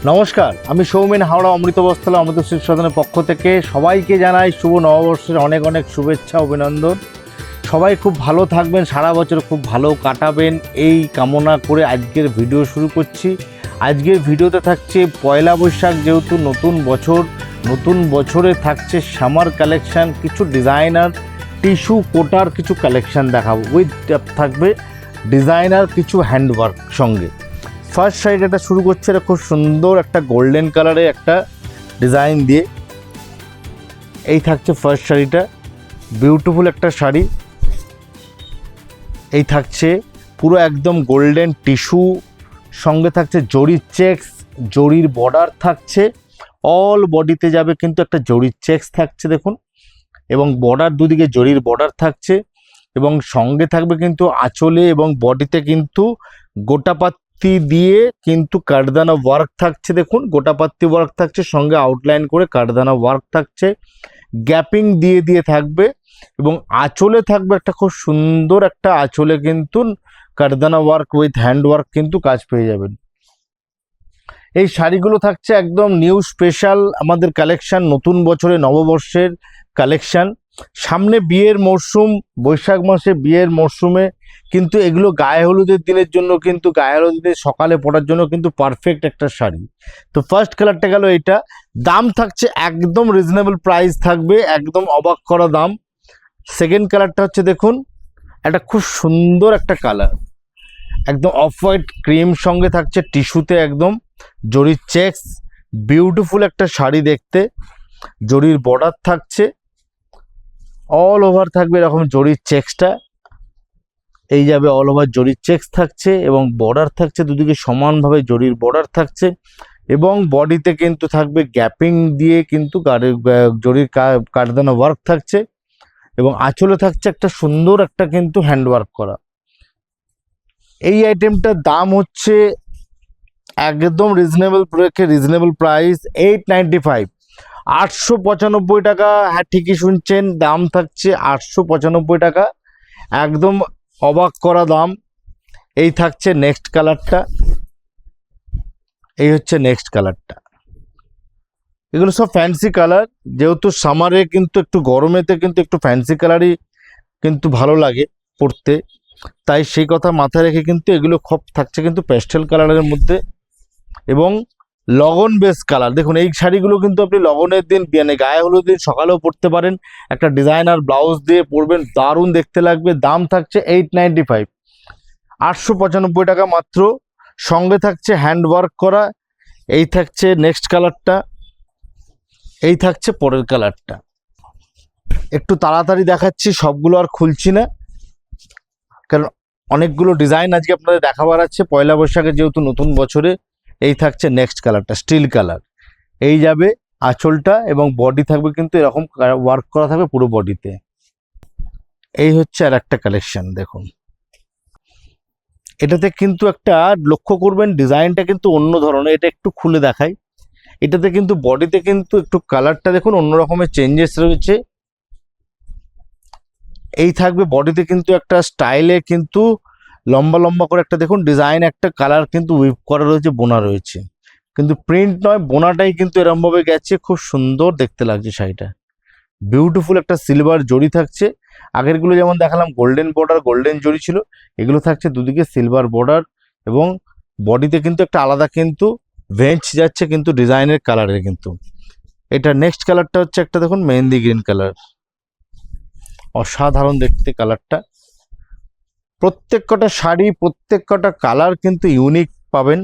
নমস্কার, আমি সৌমেন হাওড়া অমৃত বস্ত্রালয় অমৃত শিল্প সদনের পক্ষ থেকে সবাইকে জানাই শুভ নববর্ষের অনেক অনেক শুভেচ্ছা অভিনন্দন। সবাই খুব ভালো থাকবেন, সারা বছর খুব ভালো কাটাবেন এই কামনা করে আজকের ভিডিও শুরু করছি। আজকের ভিডিওতে থাকছে পয়লা বৈশাখ, যেহেতু নতুন বছর, নতুন বছরে থাকছে সামার কালেকশান, কিছু ডিজাইনার টিস্যু কোটার কিছু কালেকশান দেখাবো, উইথ থাকবে ডিজাইনার কিছু হ্যান্ডওয়ার্ক সঙ্গে। ফার্স্ট শাড়িটা এটা শুরু করছে, এটা খুব সুন্দর একটা গোল্ডেন কালারে একটা ডিজাইন দিয়ে এই থাকছে ফার্স্ট শাড়িটা, বিউটিফুল একটা শাড়ি। এই থাকছে পুরো একদম গোল্ডেন টিস্যু, সঙ্গে থাকছে জরির চেক্স, জরির বর্ডার থাকছে, অল বডিতে যাবে কিন্তু একটা জরির চেক্স থাকছে দেখুন, এবং বর্ডার দুদিকে জরির বর্ডার থাকছে, এবং সঙ্গে থাকবে কিন্তু আঁচলে এবং বডিতে কিন্তু গোটাপাত্তি দিয়ে কিন্তু কাঠদানা ওয়ার্ক থাকছে দেখুন, গোটাপাত্তি ওয়ার্ক থাকছে, সঙ্গে আউটলাইন করে কাঠদানা ওয়ার্ক থাকছে, গ্যাপিং দিয়ে দিয়ে থাকবে, এবং আঁচলে থাকবে একটা খুব সুন্দর একটা আঁচলে কিন্তু কাঠদানা ওয়ার্ক উইথ হ্যান্ড ওয়ার্ক কিন্তু কাজ পেয়ে যাবেন। এই শাড়িগুলো থাকছে একদম নিউ স্পেশাল আমাদের কালেকশন, নতুন বছরে নববর্ষের কালেকশন। সামনে বিয়ের মরশুম, বৈশাখ মাসে বিয়ের মরশুমে কিন্তু এগুলো গায়ে হলুদের দিনের জন্য, কিন্তু গায়ে হলুদের সকালে পরার জন্য কিন্তু পারফেক্ট একটা শাড়ি। তো ফার্স্ট কালারটা গেল এটা, দাম থাকছে একদম রিজনেবল প্রাইস থাকবে, একদম অবাক করা দাম। সেকেন্ড কালারটা হচ্ছে দেখুন, একটা খুব সুন্দর একটা কালার, একদম অফ হোয়াইট ক্রিম, সঙ্গে থাকছে টিস্যুতে একদম জরির চেক্স, বিউটিফুল একটা শাড়ি দেখতে, জরির বর্ডার থাকছে, অল ওভার থাকবে এরকম জরির চেক্সটা, এই যাবে অল ওভার জরির চেক্স থাকছে, এবং বর্ডার থাকছে দুদিকে সমানভাবে জরির বর্ডার থাকছে, এবং বডিতে কিন্তু থাকবে গ্যাপিং দিয়ে কিন্তু জরির কাঠদানা ওয়ার্ক থাকছে, এবং আঁচলে থাকছে একটা সুন্দর একটা কিন্তু হ্যান্ডওয়ার্ক করা। এই আইটেমটার দাম হচ্ছে একদম রিজনেবল প্রাইস 895, 895 টাকা। হ্যাঁ, ঠিকই শুনছেন, দাম থাকছে 895 টাকা, একদম অবাক করা দাম। এই থাকছে নেক্সট কালারটা, এই হচ্ছে নেক্সট কালারটা। এগুলো সব ফ্যান্সি কালার, যেহেতু সামারে কিন্তু একটু গরমেতে কিন্তু একটু ফ্যান্সি কালারই কিন্তু ভালো লাগে পরতে, তাই সেই কথা মাথায় রেখে কিন্তু এগুলো খুব থাকছে কিন্তু প্যাস্টেল কালারের মধ্যে এবং লগন বেস কালার। দেখুন এই শাড়িগুলো কিন্তু আপনি লগনের দিন, মানে গায়ে হলুদ দিন সকালেও পরতে পারেন, একটা ডিজাইনার ব্লাউজ দিয়ে পরবেন, দারুণ দেখতে লাগবে। দাম থাকছে 895, 895 টাকা মাত্র, সঙ্গে থাকছে হ্যান্ড ওয়ার্ক করা। এই থাকছে নেক্সট কালারটা, এই থাকছে পরের কালারটা। একটু তাড়াতাড়ি দেখাচ্ছি, সবগুলো আর খুলছি না, কারণ অনেকগুলো ডিজাইন আজকে আপনাদের দেখাবার আছে পয়লা বৈশাখে, যেহেতু নতুন বছরে। এই থাকছে নেক্সট কালারটা, স্টিল কালার, এই যাবে আঁচলটা, এবং বডি থাকবে কিন্তু এরকম ওয়ার্ক করা থাকবে পুরো বডিতে। এই হচ্ছে আর একটা কালেকশন দেখুন, এটাতে কিন্তু একটা লক্ষ্য করবেন ডিজাইনটা কিন্তু অন্য ধরনের, এটা একটু খুলে দেখাই। এটাতে কিন্তু বডিতে কিন্তু একটু কালারটা দেখুন অন্য রকমের চেঞ্জেস রয়েছে। এই থাকবে বডিতে কিন্তু একটা স্টাইলে কিন্তু লম্বা লম্বা করে একটা দেখুন ডিজাইন, একটা কালার কিন্তু উইপ করা রয়েছে, বোনা রয়েছে, কিন্তু প্রিন্ট নয়, বোনাটাই কিন্তু এরমভাবে গেছে, খুব সুন্দর দেখতে লাগছে শাড়িটা। বিউটিফুল একটা সিলভার জরি থাকছে, আগেরগুলো যেমন দেখালাম গোল্ডেন বর্ডার গোল্ডেন জরি ছিল, এগুলো থাকছে দুদিকে সিলভার বর্ডার, এবং বডিতে কিন্তু একটা আলাদা কিন্তু ভেঞ্চ যাচ্ছে কিন্তু ডিজাইনের কালারের কিন্তু। এটা নেক্সট কালারটা হচ্ছে একটা দেখুন মেহেন্দি গ্রিন কালার, অসাধারণ দেখতে কালারটা। প্রত্যেক কটা শাড়ি, প্রত্যেক কটা কালার কিন্তু ইউনিক পাবেন।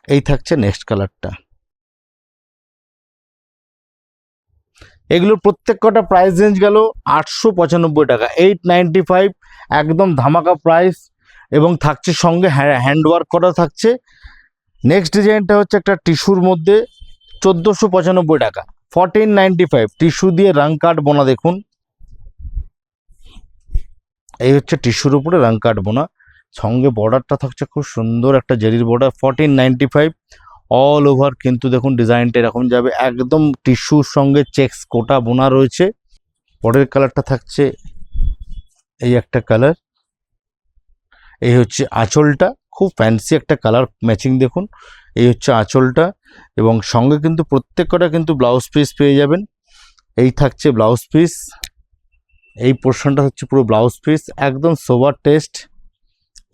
এই থাকছে নেক্সট কালারটা। এগুলোর প্রত্যেক কটা প্রাইস রেঞ্জ গেল 895 টাকা, 895, একদম ধামাকা প্রাইস, এবং থাকছে সঙ্গে হ্যান্ডওয়ার্ক করা থাকছে। নেক্সট ডিজাইনটা হচ্ছে একটা টিস্যুর মধ্যে, 1495 টাকা, 1495, টিস্যু দিয়ে রাং কাট বোনা দেখুন, এই হচ্ছে টিস্যুর উপরে রাং কাট বোনা, সঙ্গে বর্ডারটা থাকছে খুব সুন্দর একটা জেরির বর্ডার, 1495, অল ওভার কিন্তু দেখুন ডিজাইনটা এরকম যাবে, একদম টিস্যুর সঙ্গে চেক্স কোটা বোনা রয়েছে। পরের কালারটা থাকছে এই একটা কালার, এই হচ্ছে আঁচলটা, খুব ফ্যান্সি একটা কালার ম্যাচিং দেখুন, এই হচ্ছে আঁচলটা, এবং সঙ্গে কিন্তু প্রত্যেকটা কিন্তু ব্লাউজ পিস পেয়ে যাবেন। এই থাকছে ব্লাউজ পিস, এই পোর্শনটা হচ্ছে পুরো ব্লাউজ পিস, একদম সোবার টেস্ট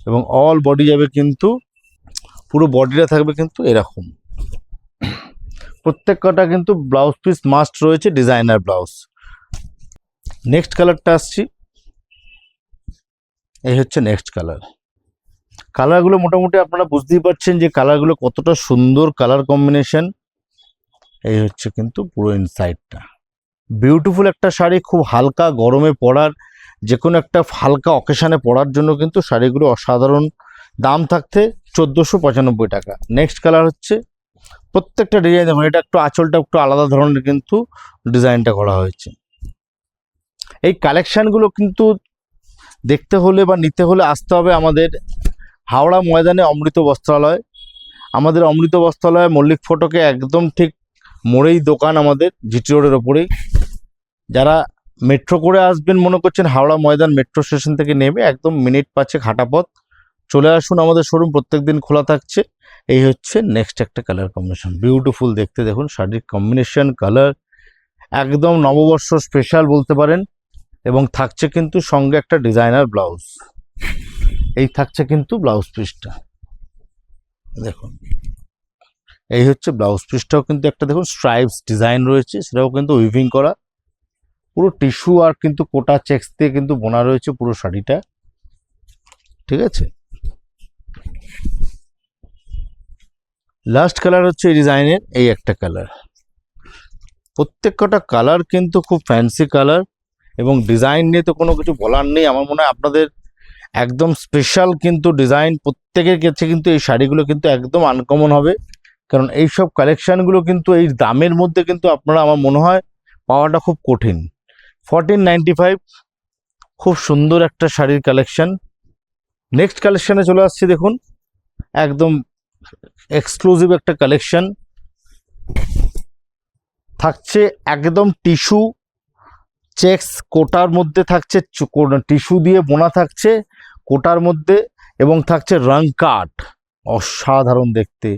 এবং অল বডি যাবে কিন্তু পুরো বডিটা থাকবে কিন্তু এরকম। প্রত্যেকটা কিন্তু ব্লাউজ পিস মাস্ট রয়েছে, ডিজাইনার ব্লাউজ। নেক্সট কালারটা আসছি, এই হচ্ছে নেক্সট কালার। কালারগুলো মোটামুটি আপনারা বুঝতেই পারছেন যে কালারগুলো কতটা সুন্দর কালার কম্বিনেশন। এই হচ্ছে কিন্তু পুরো ইনসাইডটা। বিউটিফুল একটা শাড়ি, খুব হালকা গরমে পরার, যে কোনো একটা হালকা অকেশানে পরার জন্য কিন্তু শাড়িগুলো অসাধারণ। দাম থাকতে 1495 টাকা। নেক্সট কালার হচ্ছে, প্রত্যেকটা ডিজাইন দেখুন, এটা একটু আঁচলটা একটু আলাদা ধরনের কিন্তু ডিজাইনটা করা হয়েছে। এই কালেকশানগুলো কিন্তু দেখতে হলে বা নিতে হলে আসতে হবে আমাদের হাওড়া ময়দানে অমৃত বস্ত্রালয়। আমাদের অমৃত বস্ত্রালয় মল্লিক ফটকে একদম ঠিক মোড়েই দোকান আমাদের, জিটি রোডের ওপরেই। যারা মেট্রো করে আসবেন মনে করছেন, হাওড়া ময়দান মেট্রো স্টেশন থেকে নেমে একদম মিনিট 5 হাঁটা পথ, চলে আসুন আমাদের শোরুম, প্রত্যেক দিন খোলা থাকছে। এই হচ্ছে নেক্সট একটা কালার কম্বিনেশন, বিউটিফুল দেখতে দেখুন শাড়ির কম্বিনেশন, কালার একদম নববর্ষ স্পেশাল বলতে পারেন। এবং থাকছে কিন্তু সঙ্গে একটা ডিজাইনার ব্লাউজ। এই থাকছে কিন্তু ব্লাউজ পিসটা দেখুন, এই হচ্ছে ব্লাউজ পিসটাও কিন্তু একটা দেখুন স্ট্রাইপস ডিজাইন রয়েছে, সেটাও কিন্তু উইভিং করা, পুরো টিস্যু আর কিন্তু কোটা চেক্স দিয়ে কিন্তু বোনা রয়েছে পুরো শাড়িটা, ঠিক আছে। লাস্ট কালার হচ্ছে এই ডিজাইনের এই একটা কালার। প্রত্যেকটা কালার কিন্তু খুব ফ্যান্সি কালার এবং ডিজাইন নিয়ে তো কোনো কিছু বলার নেই। আমার মনে হয় আপনাদের একদম স্পেশাল কিন্তু ডিজাইন, প্রত্যেকের কাছে কিন্তু এই শাড়িগুলো কিন্তু একদম আনকমন হবে। কারণ এই সব কালেকশানগুলো কিন্তু এই দামের মধ্যে কিন্তু আপনারা, আমার মনে হয় পাওয়াটা খুব কঠিন। 1495, খুব সুন্দর একটা শাড়ির কালেকশান। নেক্সট কালেকশানে চলে আসছি, দেখুন একদম এক্সক্লুসিভ একটা কালেকশান থাকছে, একদম টিস্যু চেক্স কোটার মধ্যে থাকছে, টিস্যু দিয়ে বোনা থাকছে কোটার মধ্যে, এবং থাকছে রং কাট, অসাধারণ দেখতে।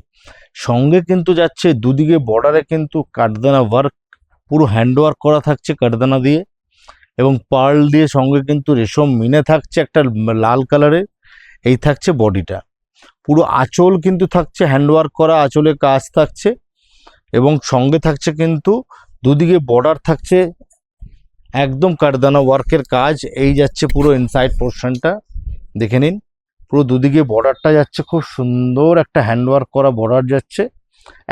সঙ্গে কিন্তু যাচ্ছে দুদিকে বর্ডারে কিন্তু কাঠদানা ওয়ার্ক, পুরো হ্যান্ডওয়ার্ক করা থাকছে কাঠদানা দিয়ে, এবং পার্ল দিয়ে সঙ্গে কিন্তু রেশম মিনে থাকছে একটা লাল কালারের। এই থাকছে বডিটা, পুরো আঁচল কিন্তু থাকছে হ্যান্ডওয়ার্ক করা, আঁচলে কাজ থাকছে, এবং সঙ্গে থাকছে কিন্তু দুদিকে বর্ডার থাকছে একদম কাঠদানা ওয়ার্কের কাজ। এই যাচ্ছে পুরো ইনসাইড পোর্শনটা দেখে নিন, পুরো দুদিকে বর্ডারটা যাচ্ছে, খুব সুন্দর একটা হ্যান্ডওয়ার্ক করা বর্ডার যাচ্ছে,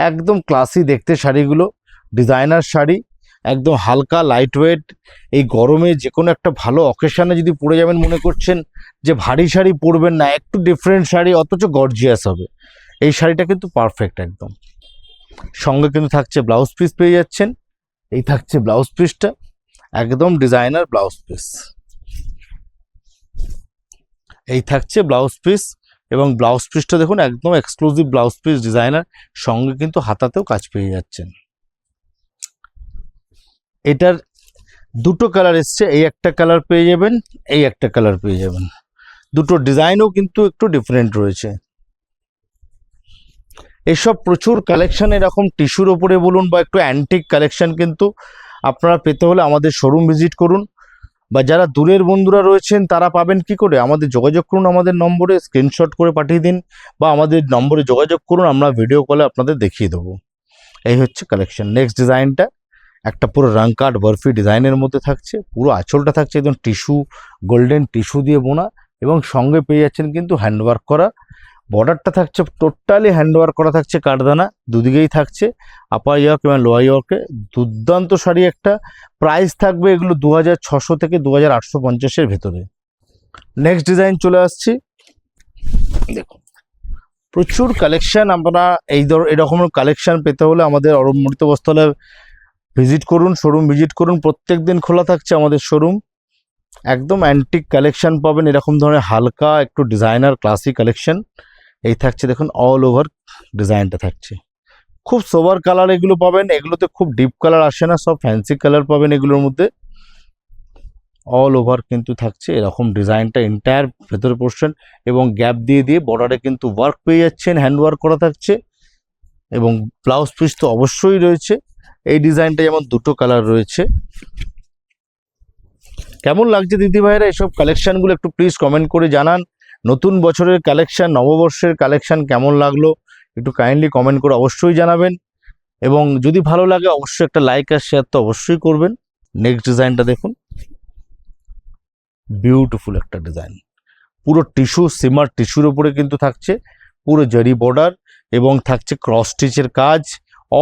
একদম ক্লাসি দেখতে শাড়িগুলো, ডিজাইনার শাড়ি, একদম হালকা লাইট ওয়েট। এই গরমে যে কোনো একটা ভালো অকেশানে যদি পরে যাবেন, মনে করছেন যে ভারী শাড়ি পরবেন না, একটু ডিফারেন্ট শাড়ি অথচ গর্জিয়াস হবে, এই শাড়িটা কিন্তু পারফেক্ট একদম। সঙ্গে কিন্তু থাকছে ব্লাউজ পিস পেয়ে যাচ্ছেন, এই থাকছে ব্লাউজ পিসটা, একদম ডিজাইনার ব্লাউজ পিস। এই থাকছে ব্লাউজ পিস, এবং ব্লাউজ পিসটা দেখুন একদম এক্সক্লুসিভ ব্লাউজ পিস ডিজাইনার, সঙ্গে কিন্তু হাতাতেও কাজ পেয়ে যাচ্ছেন। এটার দুটো কালার এসছে, এই একটা কালার পেয়ে যাবেন, এই একটা কালার পেয়ে যাবেন, দুটো ডিজাইনও কিন্তু একটু ডিফারেন্ট রয়েছে। এসব প্রচুর কালেকশন এরকম টিস্যুর ওপরে বলুন বা একটু অ্যান্টিক কালেকশন কিন্তু আপনারা পেতে হলে আমাদের শোরুম ভিজিট করুন, বা যারা দূরের বন্ধুরা রয়েছেন তারা পাবেন কি করে, আমাদের যোগাযোগ করুন, আমাদের নম্বরে স্ক্রিনশট করে পাঠিয়ে দিন, বা আমাদের নম্বরে যোগাযোগ করুন, আমরা ভিডিও কলে আপনাদের দেখিয়ে দেবো। এই হচ্ছে কালেকশন। নেক্সট ডিজাইনটা একটা পুরো রং কাট বরফি ডিজাইনের মধ্যে থাকছে, পুরো আঁচলটা থাকছে একদম টিস্যু, গোল্ডেন টিস্যু দিয়ে বোনা, এবং সঙ্গে পেয়ে যাচ্ছেন কিন্তু হ্যান্ডওয়ার্ক করা, বর্ডারটা থাকছে টোটালি হ্যান্ডওয়ার্ক করা থাকছে কাঠদানা, দুদিকেই থাকছে আপার ইয়র্ক এবং লোয়ার ইয়র্কে। দুর্দান্ত শাড়ি একটা, প্রাইস থাকবে এগুলো 2600 থেকে 2850-এর ভেতরে। নেক্সট ডিজাইন চলে আসছি, দেখুন প্রচুর কালেকশন। আমরা এরকমের কালেকশন পেতে হলে আমাদের অমৃত বস্ত্রালয় ভিজিট করুন, শোরুম ভিজিট করুন, প্রত্যেক দিন খোলা থাকছে আমাদের শোরুম। একদম অ্যান্টিক কালেকশন পাবেন, এরকম ধরনের হালকা একটু ডিজাইনার ক্লাসিক কালেকশন। এই থাকছে দেখুন অল ওভার ডিজাইনটা থাকছে, খুব সোবার কালার এগুলো পাবেন, এগুলোতে খুব ডিপ কালার আসে না, সব ফ্যান্সি কালার পাবেন এগুলোর মধ্যে। অল ওভার কিন্তু থাকছে এরকম ডিজাইনটা এন্টায়ার ভেতরে পোর্শন, এবং গ্যাপ দিয়ে দিয়ে বর্ডারে কিন্তু ওয়ার্ক পেয়ে যাচ্ছেন, হ্যান্ড ওয়ার্ক করা থাকছে, এবং ব্লাউজ পিস তো অবশ্যই রয়েছে। এই ডিজাইনটা যেমন দুটো কালার রয়েছে। কেমন লাগছে দিদি ভাইরা এইসব কালেকশনগুলো একটু প্লিজ কমেন্ট করে জানান। নতুন বছরের কালেকশন, নববর্ষের কালেকশন কেমন লাগলো একটু কাইন্ডলি কমেন্ট করে অবশ্যই জানাবেন। এবং যদি ভালো লাগে অবশ্যই একটা লাইক আর শেয়ার তো অবশ্যই করবেন। নেক্সট ডিজাইনটা দেখুন, বিউটিফুল একটা ডিজাইন, পুরো টিস্যু, সিমার টিস্যুর উপরে কিন্তু থাকছে পুরো জারি বর্ডার এবং থাকছে ক্রস স্টিচের কাজ,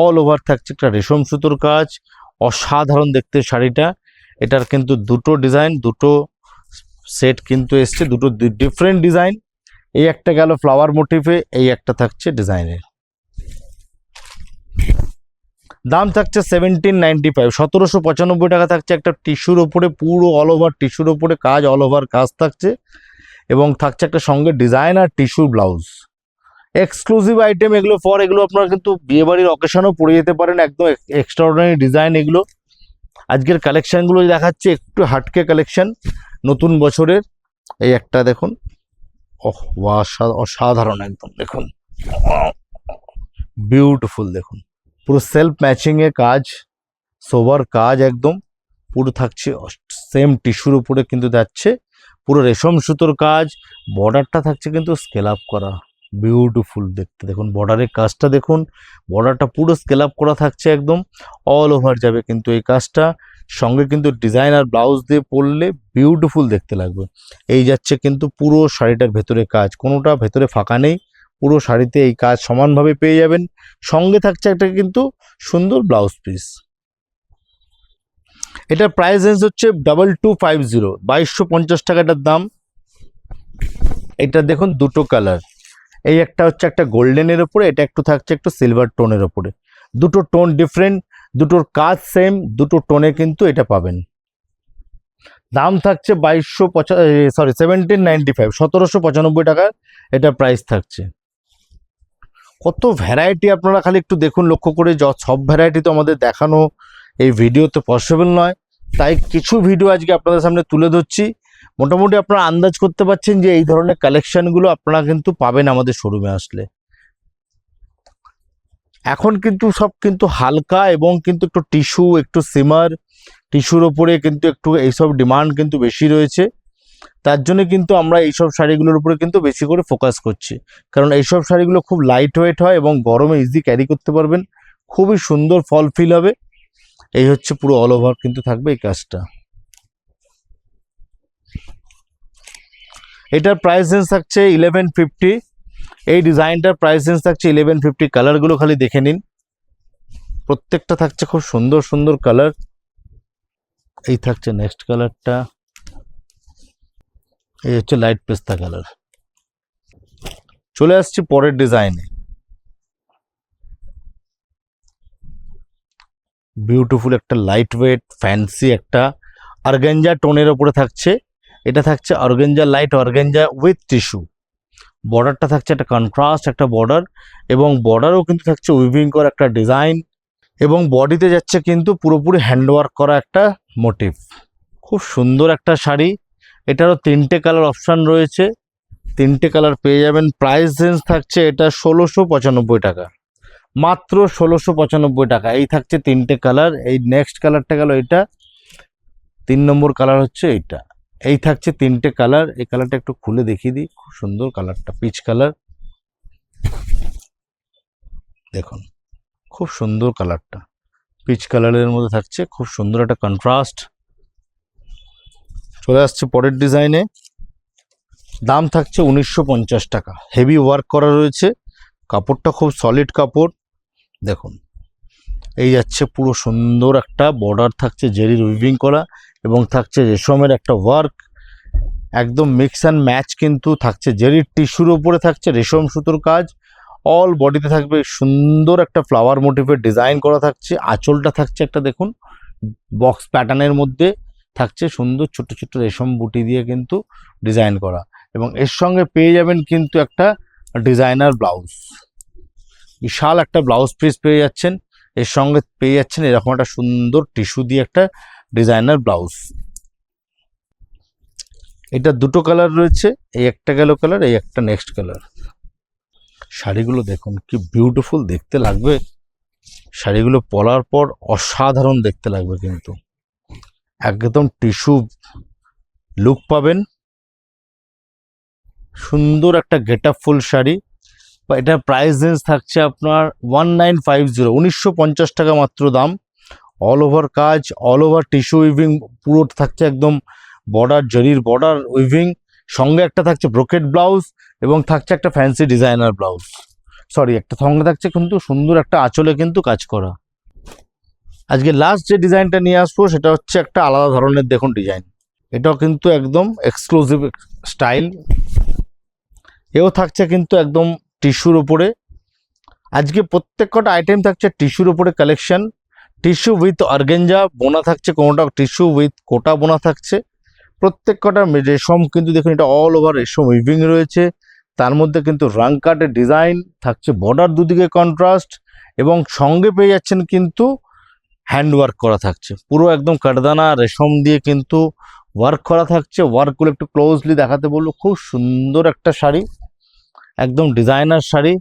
অল ওভার থাকছে একটা রেশম সুতোর কাজ। অসাধারণ দেখতে শাড়িটা। এটার কিন্তু দুটো ডিজাইন, দুটো সেট কিন্তু এসছে, দুটো ডিফারেন্ট ডিজাইন। এই একটা গেল ফ্লাওয়ার মোটিভে, এই একটা থাকছে ডিজাইনের। দাম থাকছে 1795, 1795 টাকা থাকছে একটা টিস্যুর ওপরে, পুরো অল ওভার টিস্যুর ওপরে কাজ, অল ওভার কাজ থাকছে এবং থাকছে একটা সঙ্গে ডিজাইন আর টিস্যু ব্লাউজ। এক্সক্লুসিভ আইটেম এগুলো, এগুলো আপনারা কিন্তু বিয়েবাড়ির অকেশনও পরে যেতে পারেন। একদম এক্সট্রাঅর্ডিনারি ডিজাইন এগুলো। আজকের কালেকশনগুলো দেখাচ্ছে একটু হাটকে কালেকশন নতুন বছরের। এই একটা দেখুন, অসাধারণ একদম, দেখুন বিউটিফুল, দেখুন পুরো সেলফ ম্যাচিং এর কাজ, সোবার কাজ একদম পুরো থাকছে সেম টিস্যুর উপরে কিন্তু যাচ্ছে, পুরো রেশম সুতোর কাজ। বর্ডারটা থাকছে কিন্তু স্কেল আপ করা, বিউটিফুল দেখতে। দেখুন বর্ডারের কাজটা দেখুন, বর্ডারটা পুরো স্কেল আপ করা থাকছে একদম, অল ওভার যাবে কিন্তু এই কাজটা। সঙ্গে কিন্তু ডিজাইনার ব্লাউজ দিয়ে পরলে বিউটিফুল দেখতে লাগবে। এই যাচ্ছে কিন্তু পুরো শাড়িটার ভেতরে কাজ, কোনোটা ভেতরে ফাঁকা নেই, পুরো শাড়িতে এই কাজ সমানভাবে পেয়ে যাবেন। সঙ্গে থাকছে একটা কিন্তু সুন্দর ব্লাউজ পিস। এটার প্রাইস রেঞ্জ হচ্ছে 2250, 2250 টাকাটার দাম। এটা দেখুন দুটো কালার, এই একটা হচ্ছে একটা গোল্ডেনের ওপরে, এটা একটু থাকছে একটু সিলভার টোনের ওপরে। দুটো টোন ডিফারেন্ট, দুটোর কাজ সেম, দুটো টোনে কিন্তু এটা পাবেন। দাম থাকছে 1795, 1795 টাকা এটা প্রাইস থাকছে। কত ভ্যারাইটি, আপনারা খালি একটু দেখুন লক্ষ্য করে, সব ভ্যারাইটি তো আমাদের দেখানো এই ভিডিওতে পসিবল নয়, তাই কিছু ভিডিও আজকে আপনাদের সামনে তুলে ধরছি। মোটামুটি আপনারা আন্দাজ করতে পারছেন যে এই ধরনের কালেকশনগুলো আপনারা কিন্তু পাবেন আমাদের শোরুমে আসলে। এখন কিন্তু সব কিন্তু হালকা এবং কিন্তু একটু টিস্যু, একটু সিমার টিস্যুর ওপরে কিন্তু একটু এইসব ডিমান্ড কিন্তু বেশি রয়েছে। তার জন্য কিন্তু আমরা এইসব শাড়িগুলোর উপরে কিন্তু বেশি করে ফোকাস করছি, কারণ এইসব শাড়িগুলো খুব লাইট ওয়েট হয় এবং গরমে ইজি ক্যারি করতে পারবেন, খুবই সুন্দর ফল ফিল হবে। এই হচ্ছে পুরো অল ওভার কিন্তু থাকবে এই কাজটা। এটার প্রাইস রেঞ্জ থাকছে 1150, এই ডিজাইনটার প্রাইস রেঞ্জ থাকছে 1150। কালারগুলো খালি দেখে নিন, প্রত্যেকটা থাকছে খুব সুন্দর সুন্দর কালার। এই থাকছে নেক্সট কালারটা, এই হচ্ছে লাইট পেস্তা কালার। চলে আসছি পরের ডিজাইনে, বিউটিফুল একটা লাইট ওয়েট ফ্যান্সি একটা অর্গানজা টোনের ওপরে থাকছে। এটা থাকছে organza, light organza with tissue. বর্ডারটা থাকছে একটা কন্ট্রাস্ট একটা বর্ডার, এবং বর্ডারও কিন্তু থাকছে উইভিং করা একটা ডিজাইন, এবং বডিতে যাচ্ছে কিন্তু পুরোপুরি হ্যান্ডওয়ার্ক করা একটা মোটিভ। খুব সুন্দর একটা শাড়ি। এটারও তিনটে কালার অপশান রয়েছে, তিনটে কালার পেয়ে যাবেন। প্রাইস রেঞ্জ থাকছে এটা 1695 টাকা, মাত্র 1695 টাকা। এই থাকছে তিনটে কালার। এই নেক্সট কালারটা গেল এটা, 3 নম্বর কালার হচ্ছে এইটা। এই থাকছে তিনটে কালার। এই কালারটা একটু খুলে দেখিয়ে দিই, খুব সুন্দর কালারটা, পিচ কালার। দেখুন খুব সুন্দর কালারটা, পিচ কালারের মধ্যে থাকছে, খুব সুন্দর একটা কন্ট্রাস্ট। চলে আসছে পরের ডিজাইনে। দাম থাকছে 1950 টাকা। হেভি ওয়ার্ক করা রয়েছে, কাপড়টা খুব সলিড কাপড়। দেখুন এই যাচ্ছে পুরো সুন্দর একটা বর্ডার থাকছে জেরির উইভিং করা, এবং থাকছে রেশমের একটা ওয়ার্ক, একদম মিক্স অ্যান্ড ম্যাচ কিন্তু থাকছে। জেরির টিস্যুর উপরে থাকছে রেশম সুতোর কাজ, অল বডিতে থাকবে সুন্দর একটা ফ্লাওয়ার মোটিভের ডিজাইন করা থাকছে। আঁচলটা থাকছে একটা দেখুন বক্স প্যাটার্নের মধ্যে থাকছে, সুন্দর ছোট ছোট রেশম বুটি দিয়ে কিন্তু ডিজাইন করা, এবং এর সঙ্গে পেয়ে যাবেন কিন্তু একটা ডিজাইনার ব্লাউজ। বিশাল একটা ব্লাউজ পিস পেয়ে যাচ্ছেন, এর সঙ্গে পেয়ে যাচ্ছেন এরকম একটা সুন্দর টিস্যু দিয়ে একটা ডিজাইনার ব্লাউজ। এটা দুটো কালার রয়েছে, এই একটা গেল কালার, এই একটা নেক্সট কালার। শাড়িগুলো দেখুন কি বিউটিফুল দেখতে লাগবে, শাড়িগুলো পরার পর অসাধারণ দেখতে লাগবে, কিন্তু একদম টিস্যু লুক পাবেন, সুন্দর একটা গেট আপ ফুল শাড়ি। এটা প্রাইস রেঞ্জ থাকছে আপনার 1950, 1950 টাকা মাত্র দাম। অল ওভার কাজ, অল ওভার টিস্যু উইভিং, পুরো থাকছে একদম বর্ডার, জরির বর্ডার উইভিং, সঙ্গে একটা থাকছে ব্রোকেট ব্লাউজ এবং থাকছে একটা ফ্যান্সি ডিজাইনার ব্লাউজ, সরি একটা সঙ্গে থাকছে কিন্তু সুন্দর একটা আঁচলে কিন্তু কাজ করা। আজকে লাস্ট যে ডিজাইনটা নিয়ে আসবো সেটা হচ্ছে একটা আলাদা ধরনের দেখুন ডিজাইন, এটাও কিন্তু একদম এক্সক্লুসিভ স্টাইল, এও থাকছে কিন্তু একদম টিস্যুর উপরে। আজকে প্রত্যেক কটা আইটেম থাকছে টিস্যুর উপরে কালেকশন, টিস্যু উইথ অর্গেঞ্জা বোনা থাকছে, কোনোটা টিস্যু উইথ কোটা বোনা থাকছে। প্রত্যেক কটা রেশম কিন্তু দেখুন এটা অল ওভার রেশম উইভিং রয়েছে, তার মধ্যে কিন্তু রাং কাটের ডিজাইন থাকছে, বর্ডার দুদিকে কন্ট্রাস্ট এবং সঙ্গে পেয়ে যাচ্ছেন কিন্তু হ্যান্ড ওয়ার্ক করা থাকছে, পুরো একদম কাঠদানা রেশম দিয়ে কিন্তু ওয়ার্ক করা থাকছে। ওয়ার্কগুলো একটু ক্লোজলি দেখাতে বললো, খুব সুন্দর একটা শাড়ি, একদম ডিজাইনার শাড়ি,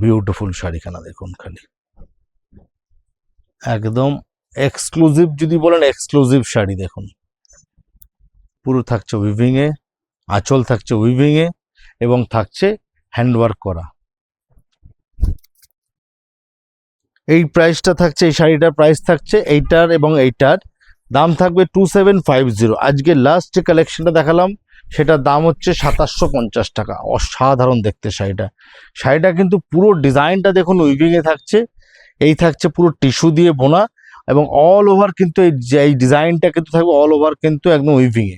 বিউটিফুল শাড়িখানা দেখুন খালি, একদম এক্সক্লুসিভ, যদি বলেন এক্সক্লুসিভ শাড়ি দেখুন, পুরো থাকছে উইভিংয়ে, আঁচল থাকছে উইভিংয়ে এবং থাকছে হ্যান্ডওয়ার্ক করা। এই প্রাইসটা থাকছে, এই শাড়িটার প্রাইস থাকছে এইটার এবং এইটার দাম থাকবে 2750। আজকে লাস্ট যে কালেকশনটা দেখালাম সেটার দাম হচ্ছে 2750 টাকা। অসাধারণ দেখতে শাড়িটা, শাড়িটা কিন্তু পুরো ডিজাইনটা দেখুন উইভিংয়ে থাকছে, এই থাকছে পুরো টিস্যু দিয়ে বোনা এবং অল ওভার কিন্তু এই ডিজাইনটা কিন্তু থাকবে অল ওভার কিন্তু একদম উইভিংয়ে,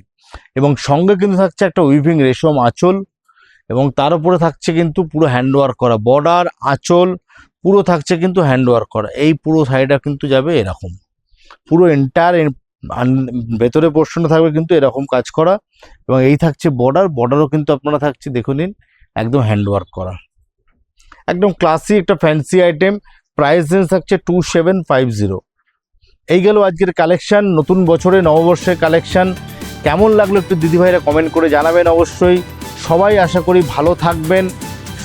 এবং সঙ্গে কিন্তু থাকছে একটা উইভিং রেশম আঁচল এবং তার উপরে থাকছে কিন্তু পুরো হ্যান্ডওয়ার্ক করা, বর্ডার আঁচল পুরো থাকছে কিন্তু হ্যান্ডওয়ার্ক করা। এই পুরো শাড়িটা কিন্তু যাবে এরকম, পুরো এন্টায়ার ভেতরে পোর্শনটা থাকবে কিন্তু এরকম কাজ করা এবং এই থাকছে বর্ডার, বর্ডারও কিন্তু আপনারা থাকছে দেখুন নিন একদম হ্যান্ডওয়ার্ক করা, একদম ক্লাসি একটা ফ্যান্সি আইটেম। প্রাইস রেঞ্জ থাকছে 2750। এই গেল আজকের কালেকশন, নতুন বছরে নববর্ষের কালেকশন। কেমন লাগলো একটু দিদিভাইরা কমেন্ট করে জানাবেন অবশ্যই। সবাই আশা করি ভালো থাকবেন,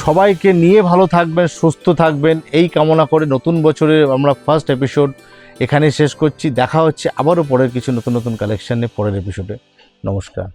সবাইকে নিয়ে ভালো থাকবেন, সুস্থ থাকবেন, এই কামনা করে নতুন বছরের আমরা ফার্স্ট এপিসোড এখানে শেষ করছি। দেখা হচ্ছে আবারও পরের কিছু নতুন নতুন কালেকশন নিয়ে পরের এপিসোডে। নমস্কার।